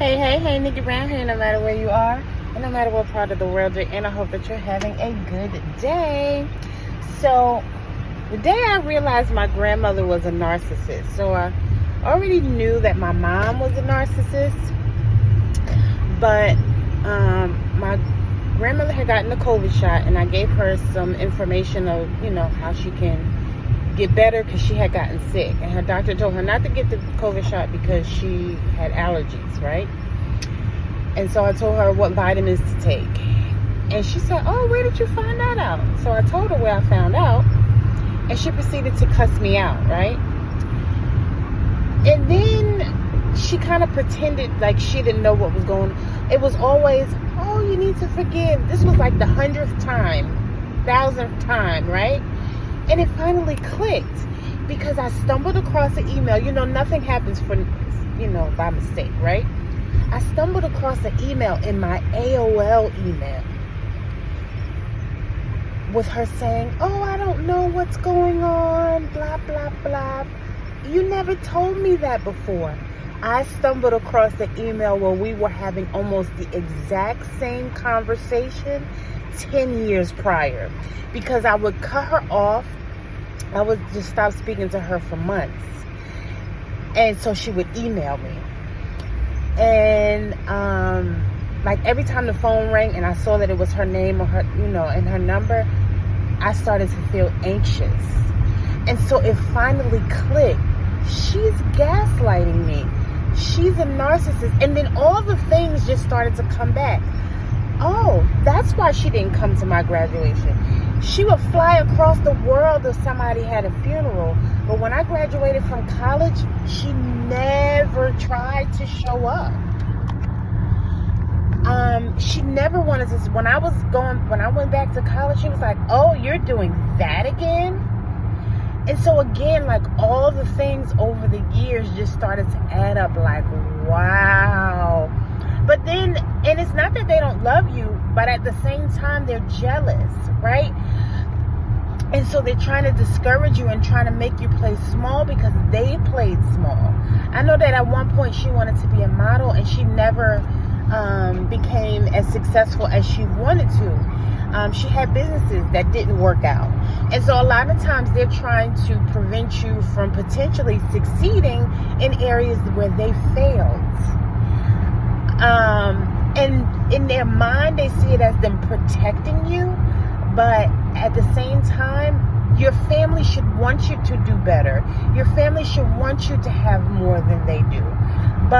Hey, Nikki Brown here, no matter where you are, and no matter what part of the world you're in, I hope that you're having a good day. So, the day I realized my grandmother was a narcissist, so I already knew that my mom was a narcissist, but my grandmother had gotten the COVID shot, and I gave her some information of, how she can get better because she had gotten sick, and her doctor told her not to get the COVID shot because she had allergies, right? And so I told her what vitamins to take, and she said, "Oh, where did you find that out?" So I told her where I found out, and she proceeded to cuss me out, right? And then she kind of pretended like she didn't know what was going on. It was always, "Oh, you need to forgive." This was like the 100th time, 1000th time, right? And it finally clicked because I stumbled across an email. Nothing happens for, by mistake, right? I stumbled across an email in my AOL email with her saying, "Oh, I don't know what's going on, blah, blah, blah. You never told me that before." I stumbled across the email where we were having almost the exact same conversation 10 years prior, because I would cut her off. I would just stop speaking to her for months, and so she would email me, and like every time the phone rang and I saw that it was her name or her, and her number, I started to feel anxious. And so it finally clicked. She's gaslighting me. She's a narcissist. And then all the things just started to come back. Oh, that's why she didn't come to my graduation. She would fly across the world if somebody had a funeral. But when I graduated from college, she never tried to show up. She never wanted to. When I went back to college, she was like, "Oh, you're doing that again?" And so again, like all the things over the years just started to add up, like, wow. But then, and it's not that they don't love you, but at the same time, they're jealous, right? And so they're trying to discourage you and trying to make you play small because they played small. I know that at one point she wanted to be a model, and she never became as successful as she wanted to. She had businesses that didn't work out. And so a lot of times they're trying to prevent you from potentially succeeding in areas where they failed. And in their mind, they see it as them protecting you. But at the same time, your family should want you to do better. Your family should want you to have more than they do.